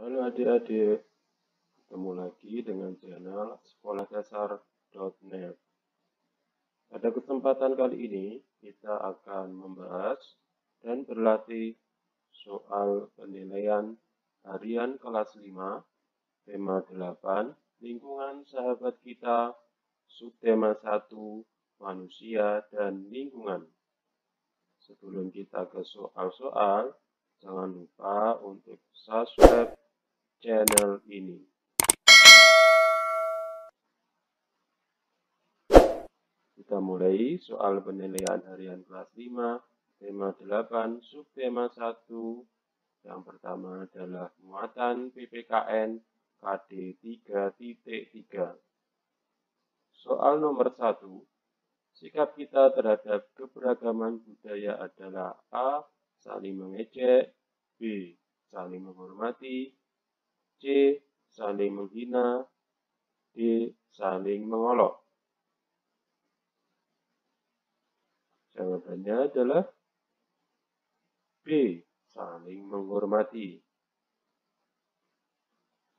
Halo adik-adik, ketemu lagi dengan channel sekolahdasar.net. Pada kesempatan kali ini, kita akan membahas dan berlatih soal penilaian harian kelas 5, tema 8, lingkungan sahabat kita, subtema 1, manusia dan lingkungan. Sebelum kita ke soal-soal, jangan lupa untuk subscribe channel ini. Kita mulai soal penilaian harian kelas 5, tema 8, subtema 1. Yang pertama adalah muatan PPKN KD 3.3. Soal nomor 1. Sikap kita terhadap keberagaman budaya adalah A. Saling mengejek, B. Saling menghormati, C. Saling menghina, D. Saling mengolok. Jawabannya adalah B. Saling menghormati.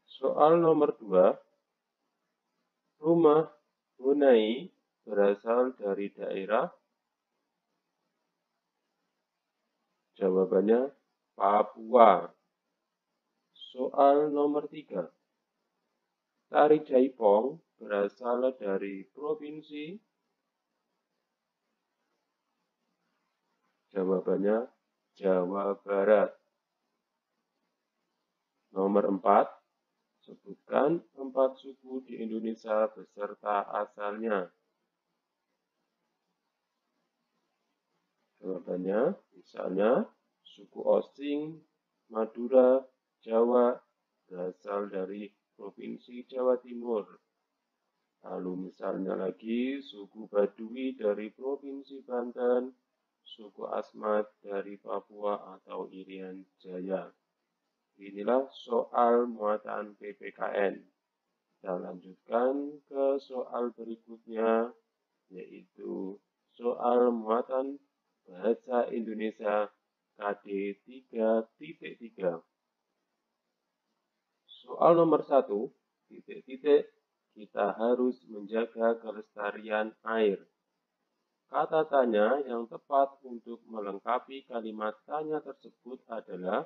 Soal nomor 2. Rumah Hunai berasal dari daerah. Jawabannya Papua. Soal nomor 3. Tari Jaipong berasal dari provinsi. Jawabannya Jawa Barat. Nomor 4. Sebutkan 4 suku di Indonesia beserta asalnya. Jawabannya, misalnya, suku Osing, Madura, Jawa, berasal dari Provinsi Jawa Timur. Lalu misalnya lagi, suku Baduy dari Provinsi Banten, suku Asmat dari Papua atau Irian Jaya. Inilah soal muatan PPKN. Kita lanjutkan ke soal berikutnya, yaitu soal muatan Bahasa Indonesia KD 3.3. Soal nomor 1, kita harus menjaga kelestarian air. Kata tanya yang tepat untuk melengkapi kalimat tanya tersebut adalah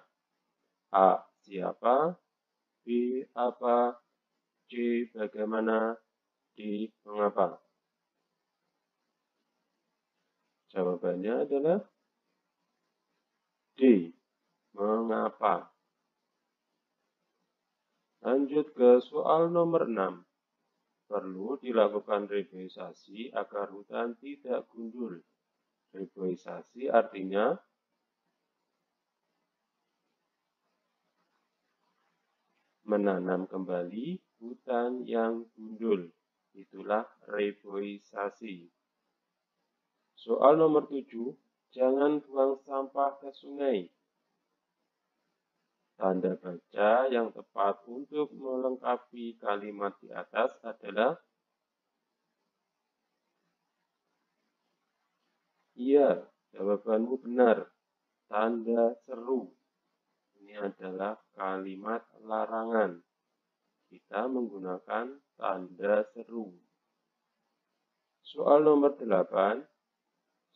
A. Siapa, B. Apa, C. Bagaimana, D. Mengapa. Jawabannya adalah D. Mengapa. Lanjut ke soal nomor 6. Perlu dilakukan reboisasi agar hutan tidak gundul. Reboisasi artinya menanam kembali hutan yang gundul. Itulah reboisasi. Soal nomor 7. Jangan buang sampah ke sungai. Tanda baca yang tepat untuk melengkapi kalimat di atas adalah iya, jawabanmu benar. Tanda seru. Ini adalah kalimat larangan. Kita menggunakan tanda seru. Soal nomor 8.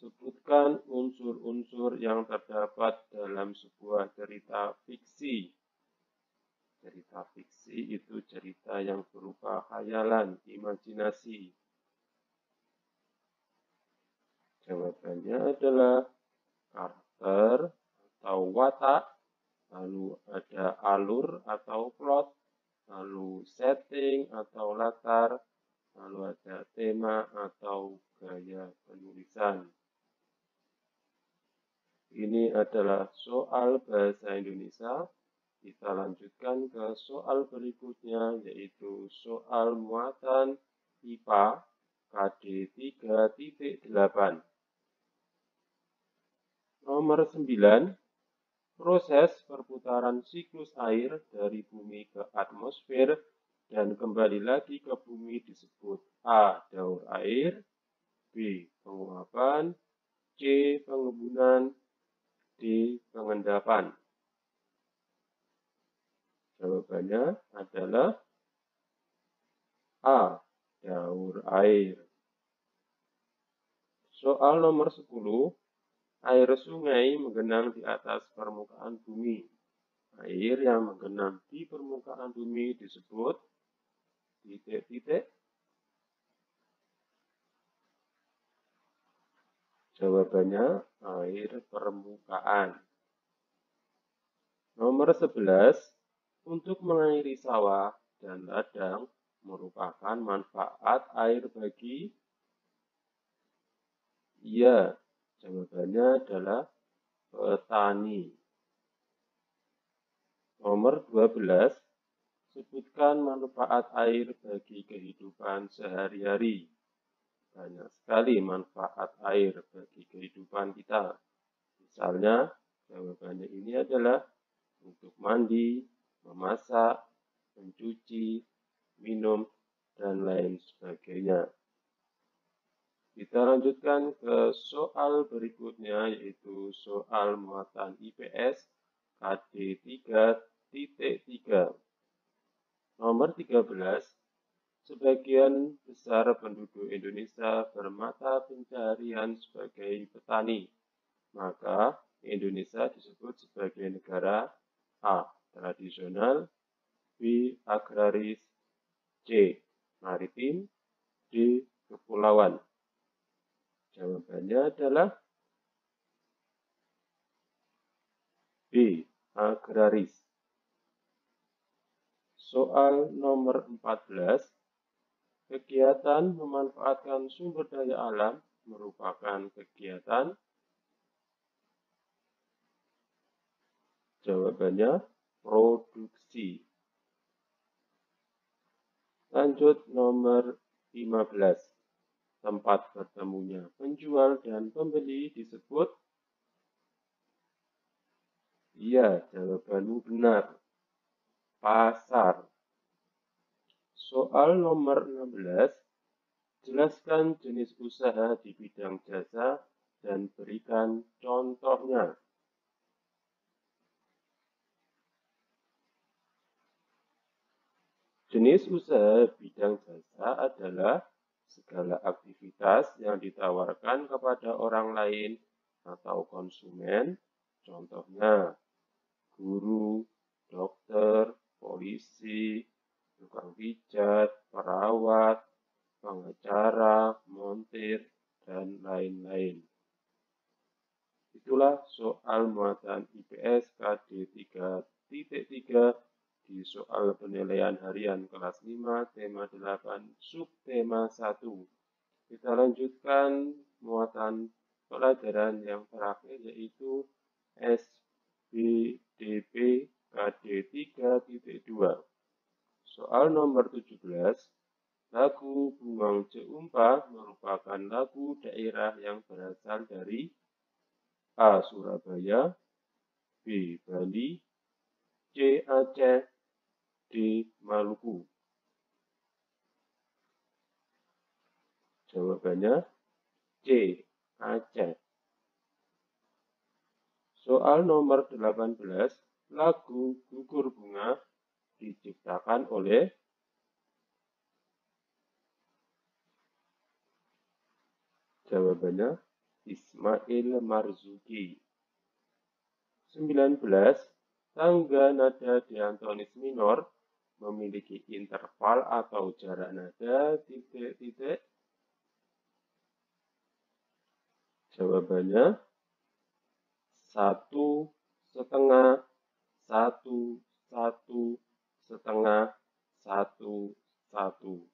Sebutkan unsur-unsur yang terdapat dalam sebuah cerita fiksi. Cerita fiksi itu cerita yang berupa khayalan, imajinasi. Jawabannya adalah karakter atau watak, lalu ada alur atau plot, lalu setting atau latar, lalu ada tema atau gaya penulisan. Ini adalah soal bahasa Indonesia. Kita lanjutkan ke soal berikutnya, yaitu soal muatan IPA KD 3.8. Nomor 9. Proses perputaran siklus air dari bumi ke atmosfer dan kembali lagi ke bumi disebut A. Daur air, B. Penguapan, C. Pengembunan, D. Pengendapan. Jawabannya adalah A. Daur air. Soal nomor 10. Air sungai menggenang di atas permukaan bumi. Air yang menggenang di permukaan bumi disebut titik-titik. Jawabannya air permukaan. Nomor 11. Untuk mengairi sawah dan ladang merupakan manfaat air bagi? Iya, jawabannya adalah petani. Nomor 12. Sebutkan manfaat air bagi kehidupan sehari-hari. Banyak sekali manfaat air bagi kehidupan kita. Misalnya, jawabannya ini adalah untuk mandi, memasak, mencuci, minum, dan lain sebagainya. Kita lanjutkan ke soal berikutnya, yaitu soal muatan IPS KD 3.3. Nomor 13. Sebagian besar penduduk Indonesia bermata pencaharian sebagai petani. Maka Indonesia disebut sebagai negara A. Tradisional, B. Agraris, C. Maritim, D. Kepulauan. Jawabannya adalah B. Agraris. Soal nomor 14. Kegiatan memanfaatkan sumber daya alam merupakan kegiatan? Jawabannya produksi. Lanjut nomor 15. Tempat bertemunya penjual dan pembeli disebut? Iya, jawabanmu benar. Pasar. Soal nomor 16. Jelaskan jenis usaha di bidang jasa dan berikan contohnya. Jenis usaha bidang jasa adalah segala aktivitas yang ditawarkan kepada orang lain atau konsumen, contohnya guru, dokter, polisi, tukang pijat, perawat, pengacara, montir, dan lain-lain. Itulah soal muatan IPS KD 3.3 di soal penilaian harian kelas 5 tema 8 subtema 1. Kita lanjutkan muatan pelajaran yang terakhir, yaitu SBDP KD 3.2. Soal nomor 17. Lagu Bungang Jeumpa merupakan lagu daerah yang berasal dari A. Surabaya, B. Bali, C. Aceh, D. Maluku. Jawabannya C. Aceh. Soal nomor 18. Lagu Gugur Bunga diciptakan oleh? Jawabannya Ismail Marzuki. 19. Tangga nada diatonis minor memiliki interval atau jarak nada titik-titik. Jawabannya 1,5, 1, 1, 1,5, 1, 1.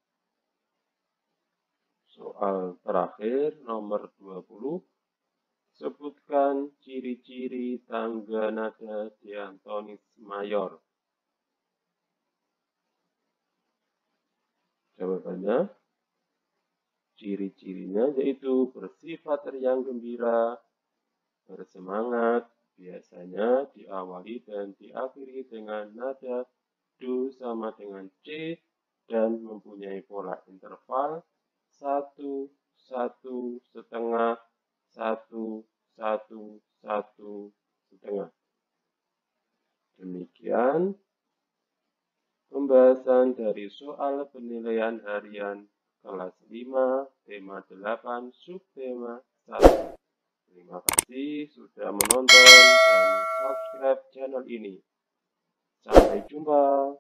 Soal terakhir nomor 20. Sebutkan ciri-ciri tangga nada diatonis mayor. Jawabannya, ciri-cirinya yaitu bersifat riang gembira, bersemangat, biasanya diawali dan diakhiri dengan nada Do sama dengan C dan mempunyai pola interval 1, 1, setengah, 1, 1, 1, setengah. Demikian pembahasan dari soal penilaian harian kelas 5, tema 8, subtema 1. Terima kasih sudah menonton dan subscribe channel ini. Sampai jumpa.